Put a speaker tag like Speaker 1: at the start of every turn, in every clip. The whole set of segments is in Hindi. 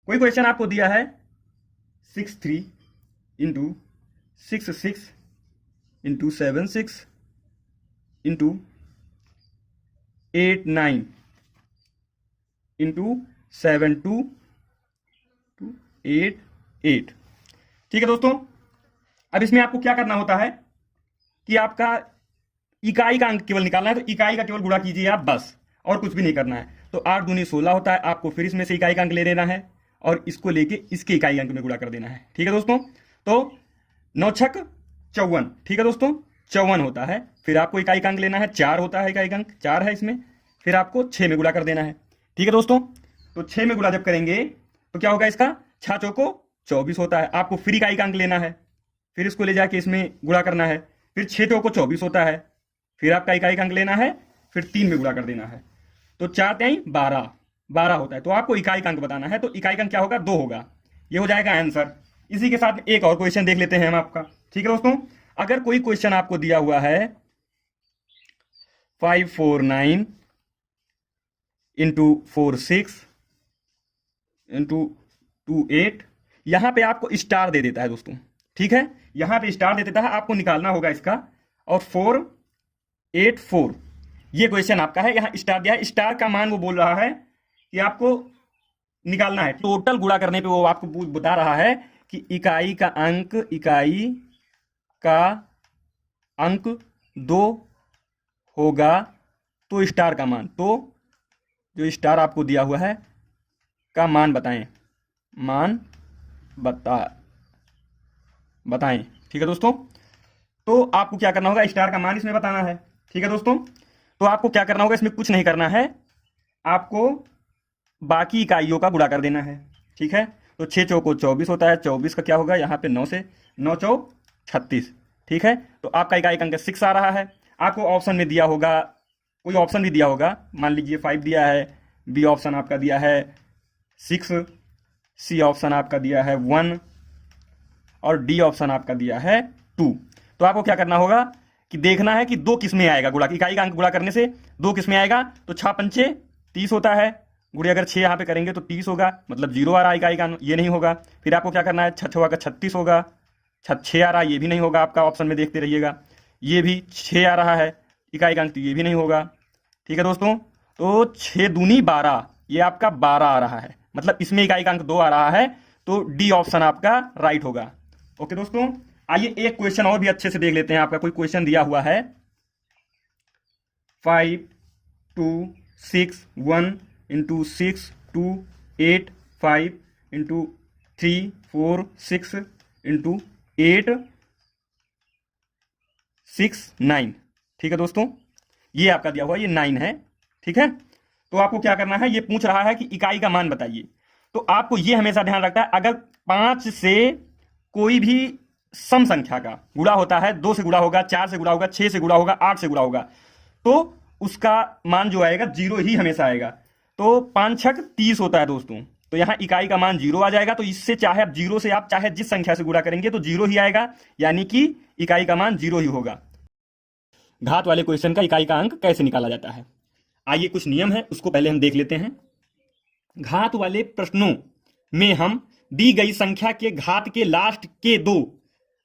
Speaker 1: कोई क्वेश्चन आपको दिया है 6 3 इंटू 6 6 इंटू 7 6 इंटू 8 9 इंटू 7 2 8 8। ठीक है दोस्तों, अब इसमें आपको क्या करना होता है कि आपका इकाई का अंक केवल निकालना है, तो इकाई का केवल गुणा कीजिए आप, बस, और कुछ भी नहीं करना है। तो 8 दूनी 16 होता है, आपको फिर इसमें से इकाई का अंक ले लेना है और इसको लेके इसके इकाई अंक में गुणा कर देना है। ठीक है दोस्तों, तो 9 छक 54, ठीक है दोस्तों, 54 होता है। फिर आपको इकाई का अंक लेना है, 4 होता है इकाई का अंक, 4 है इसमें, फिर आपको 6 में गुणा कर देना है। ठीक है दोस्तों, तो 6 में गुणा जब करेंगे तो क्या होगा, इसका 6 चौको 24 होता है। आपको फिर इकाई का अंक लेना है, फिर इसको ले जाके इसमें गुणा करना है, फिर 6 चौको 24 होता है, फिर आपका इकाई का अंक लेना है, फिर 3 में गुणा कर देना है, तो 4 3 12 12 होता है। तो आपको इकाई का अंक बताना है, तो इकाई का अंक क्या होगा, 2 होगा। ये हो जाएगा आंसर। इसी के साथ एक और क्वेश्चन देख लेते हैं हम आपका। ठीक है दोस्तों, अगर कोई क्वेश्चन आपको दिया हुआ है 549 इंटू 46 इंटू 28, यहां पे आपको स्टार दे देता है दोस्तों। ठीक है, यहां पे स्टार दे देता है, आपको निकालना होगा इसका, और 484 ये क्वेश्चन आपका है। यहां स्टार दिया है, स्टार का मान वो बोल रहा है कि आपको निकालना है। टोटल गुणा करने पे वो आपको बता रहा है कि इकाई का अंक 2 होगा, तो स्टार का मान, तो जो स्टार आपको दिया हुआ है का मान बताएं, मान बताएं। ठीक है दोस्तों, तो आपको क्या करना होगा, स्टार का मान इसमें बताना है। ठीक है दोस्तों, तो आपको क्या करना होगा, इसमें कुछ नहीं करना है, आपको बाकी इकाइयों का गुणा कर देना है। ठीक है, तो 6 चौको 24 होता है, 24 का क्या होगा, यहाँ पे 9 से 9 चौक 36। ठीक है, तो आपका इकाई का अंक 6 आ रहा है। आपको ऑप्शन में दिया होगा, कोई ऑप्शन भी दिया होगा, मान लीजिए 5 दिया है, बी ऑप्शन आपका दिया है 6, सी ऑप्शन आपका दिया है 1 और डी ऑप्शन आपका दिया है 2। तो आपको क्या करना होगा कि देखना है कि 2 किस में आएगा गुणा, इकाई का अंक गुणा करने से 2 किस में आएगा, तो 6 पंचे 30 होता है, गुणे अगर 6 यहाँ पे करेंगे तो 30 होगा, मतलब 0 आ रहा है इकाई का, ये नहीं होगा। फिर आपको क्या करना है, 6 छवा का 36 होगा, 6 आ रहा है, ये भी नहीं होगा आपका, ऑप्शन में देखते रहिएगा, ये भी 6 आ रहा है इकाई का अंक, तो ये भी नहीं होगा। ठीक है दोस्तों, तो 6 दूनी 12, ये आपका 12 आ रहा है, मतलब इसमें इकाई का अंक 2 आ रहा है, तो डी ऑप्शन आपका राइट होगा। ओके दोस्तों, आइए एक क्वेश्चन और भी अच्छे से देख लेते हैं। आपका कोई क्वेश्चन दिया हुआ है 5 2 6 1 इंटू 6 2 8 5 इंटू 3 4 6 इंटू 8 6 9। ठीक है दोस्तों, ये आपका दिया हुआ, ये 9 है। ठीक है, तो आपको क्या करना है, ये पूछ रहा है कि इकाई का मान बताइए। तो आपको ये हमेशा ध्यान रखना है, अगर 5 से कोई भी सम संख्या का गुणा होता है, 2 से गुणा होगा, 4 से गुणा होगा, 6 से गुणा होगा, 8 से गुणा होगा, तो उसका मान जो आएगा 0 ही हमेशा आएगा। तो 5 छक 30 होता है दोस्तों, तो यहां इकाई का मान 0 आ जाएगा। तो इससे चाहे आप 0 से आप चाहे जिस संख्या से गुणा करेंगे तो 0 ही आएगा, यानी कि इकाई का मान 0 ही होगा। घात वाले क्वेश्चन का इकाई का अंक कैसे निकाला जाता है, आइए कुछ नियम है उसको पहले हम देख लेते हैं। घात वाले प्रश्नों में हम दी गई संख्या के घात के लास्ट के 2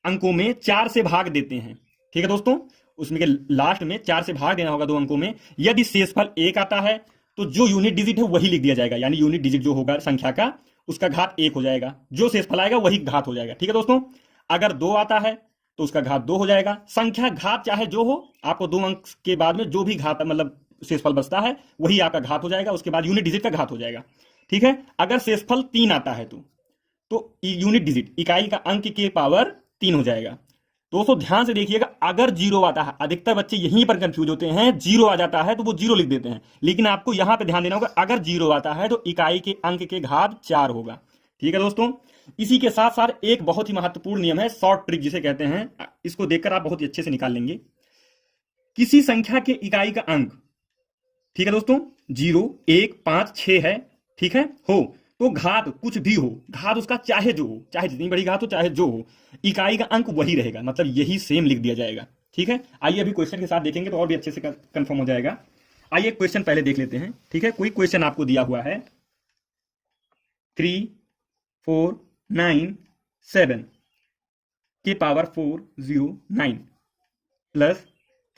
Speaker 1: अंकों में 4 से भाग देते हैं। ठीक है दोस्तों, उसमें के लास्ट में 4 से भाग देना होगा 2 अंकों में। यदि शेषफल 1 आता है तो जो यूनिट डिजिट है वही लिख दिया जाएगा, यानी यूनिट डिजिट जो होगा संख्या का उसका घात 1 हो जाएगा, जो शेषफल आएगा वही घात हो जाएगा। ठीक है दोस्तों, अगर 2 आता है तो उसका घात 2 हो जाएगा। संख्या घात चाहे जो हो, आपको 2 अंक के बाद में जो भी घात मतलब शेषफल बचता है वही आपका घात हो जाएगा, उसके बाद यूनिट डिजिट का घात हो जाएगा। ठीक है, अगर शेषफल 3 आता है तो यूनिट डिजिट इकाई का अंक के पावर 3 हो जाएगा। दोस्तों ध्यान से देखिएगा, अगर 0 आता है, अधिकतर बच्चे यहीं पर कंफ्यूज होते हैं, 0 आ जाता है तो वो 0 लिख देते हैं, लेकिन आपको यहां पे ध्यान देना होगा, अगर 0 आता है तो इकाई के अंक के घात 4 होगा। ठीक है दोस्तों, इसी के साथ साथ एक बहुत ही महत्वपूर्ण नियम है, शॉर्ट ट्रिक जिसे कहते हैं, इसको देखकर आप बहुत ही अच्छे से निकाल लेंगे। किसी संख्या के इकाई का अंक, ठीक है दोस्तों, 0 1 5 6 है, ठीक है, हो तो घात कुछ भी हो, घात उसका चाहे जो हो, चाहे जितनी बड़ी घात हो चाहे जो हो, इकाई का अंक वही रहेगा, मतलब यही सेम लिख दिया जाएगा। ठीक है, आइए अभी क्वेश्चन के साथ देखेंगे तो और भी अच्छे से कंफर्म हो जाएगा। आइए क्वेश्चन पहले देख लेते हैं। ठीक है, कोई क्वेश्चन आपको दिया हुआ है 3 497 की पावर 409 प्लस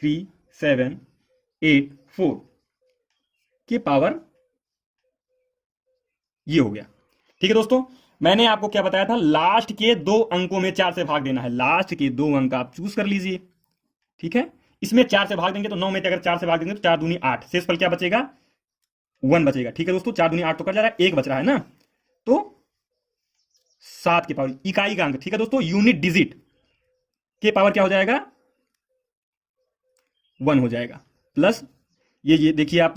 Speaker 1: 3784 की पावर, ये हो गया। ठीक है दोस्तों, मैंने आपको क्या बताया था, लास्ट के 2 अंकों में 4 से भाग देना है। लास्ट के 2 अंक आप चूज कर लीजिए। ठीक है, इसमें 4 से भाग देंगे तो 9 में से अगर 4 से भाग देंगे तो 4 दूनी 8, शेषफल क्या बचेगा, 1 बचेगा। ठीक है दोस्तों, 4 दूनी 8 तो कट जा रहा है, 1 बच रहा है ना, तो 7 की पावर, इकाई का अंक। ठीक है दोस्तों, यूनिट डिजिट के पावर क्या हो जाएगा, 1 हो जाएगा। प्लस ये देखिए आप,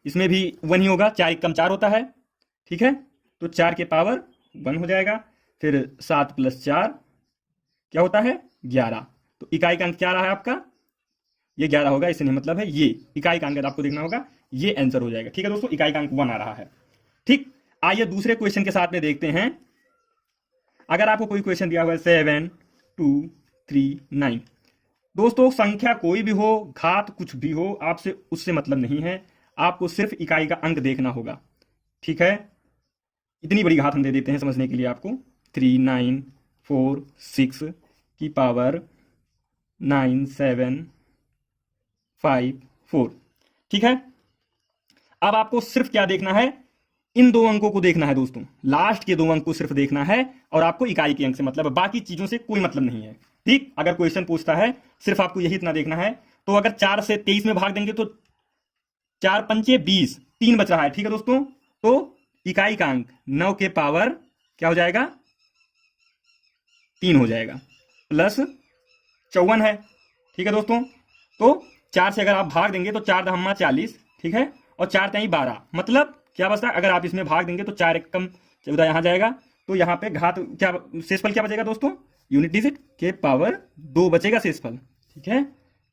Speaker 1: इसमें भी 1 ही होगा, 4 1 कम 4 होता है। ठीक है, तो 4 के पावर 1 हो जाएगा। फिर 7 + 4 क्या होता है, 11। तो इकाई का अंक क्या रहा है आपका, ये 11 होगा, इससे नहीं मतलब है, ये इकाई का अंक आपको देखना होगा, ये आंसर हो जाएगा। ठीक है दोस्तों, इकाई का अंक 1 आ रहा है। ठीक, आइए दूसरे क्वेश्चन के साथ में देखते हैं। अगर आपको कोई क्वेश्चन दिया हुआ है 7 2 3 9, दोस्तों संख्या कोई भी हो, घात कुछ भी हो, आपसे उससे मतलब नहीं है, आपको सिर्फ इकाई का अंक देखना होगा। ठीक है, इतनी बड़ी घात हम दे देते हैं समझने के लिए आपको, 3946 की पावर 9754। ठीक है, अब आपको सिर्फ क्या देखना है, इन 2 अंकों को देखना है दोस्तों, लास्ट के 2 अंक को सिर्फ देखना है, और आपको इकाई के अंक से मतलब है, बाकी चीजों से कोई मतलब नहीं है। ठीक, अगर क्वेश्चन पूछता है सिर्फ आपको यही इतना देखना है। तो अगर 4 से 23 में भाग देंगे तो 4 पंचे 20, 3 बच रहा है। ठीक है दोस्तों, तो इकाई का अंक 9 के पावर क्या हो जाएगा, 3 हो जाएगा, प्लस 54 है। ठीक है दोस्तों, तो 4 से अगर आप भाग देंगे तो 4 दहम्मा 40, ठीक है, और 4 3 12, मतलब क्या बचता है, अगर आप इसमें भाग देंगे तो 4 1 कम 14 यहां जाएगा, तो यहां पे घात क्या, शेषफल क्या बचेगा दोस्तों, यूनिट डिजिट के पावर 2 बचेगा शेषफल। ठीक है,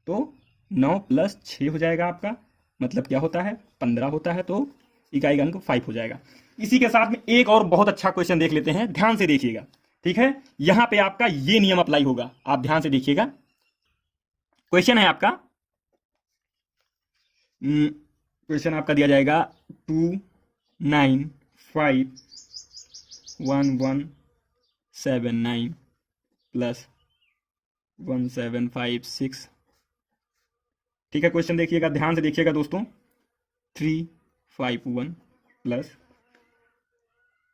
Speaker 1: तो 9 + 6 हो जाएगा आपका, मतलब क्या होता है, 15 होता है, तो इकाई का अंक 5 हो जाएगा। इसी के साथ में एक और बहुत अच्छा क्वेश्चन देख लेते हैं, ध्यान से देखिएगा। ठीक है, यहां पे आपका ये नियम अप्लाई होगा, आप ध्यान से देखिएगा। क्वेश्चन है आपका, क्वेश्चन आपका दिया जाएगा 2951179 प्लस 1756। ठीक है, क्वेश्चन देखिएगा, ध्यान से देखिएगा दोस्तों, 351 प्लस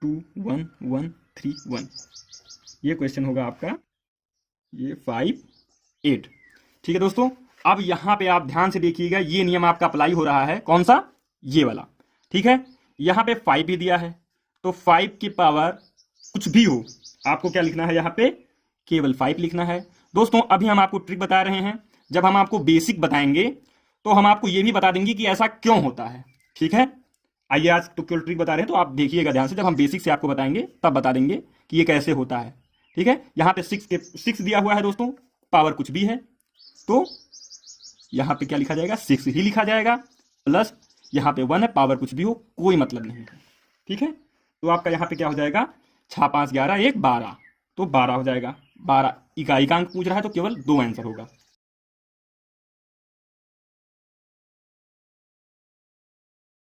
Speaker 1: 21131, ये क्वेश्चन होगा आपका, ये 58। ठीक है दोस्तों, अब यहां पे आप ध्यान से देखिएगा, ये नियम आपका अप्लाई हो रहा है, कौन सा, ये वाला। ठीक है, यहां पे 5 भी दिया है, तो 5 की पावर कुछ भी हो, आपको क्या लिखना है, यहां पे केवल 5 लिखना है। दोस्तों अभी हम आपको ट्रिक बता रहे हैं, जब हम आपको बेसिक बताएंगे तो हम आपको यह भी बता देंगे कि ऐसा क्यों होता है। ठीक है, आइए आज तो केवल ट्रिक बता रहे हैं, तो आप देखिएगा ध्यान से, जब हम बेसिक से आपको बताएंगे तब बता देंगे कि ये कैसे होता है। ठीक है, यहां पे 6 दिया हुआ है दोस्तों, पावर कुछ भी है, तो यहां पे क्या लिखा जाएगा, 6 ही लिखा जाएगा, प्लस यहां पे 1 है, पावर कुछ भी हो, कोई मतलब नहीं है। ठीक है, तो आपका यहां पे क्या हो जाएगा, 6 5 11 1 12, तो 12 हो जाएगा। 12 इकाई का अंक पूछ रहा है तो केवल 2 आंसर होगा।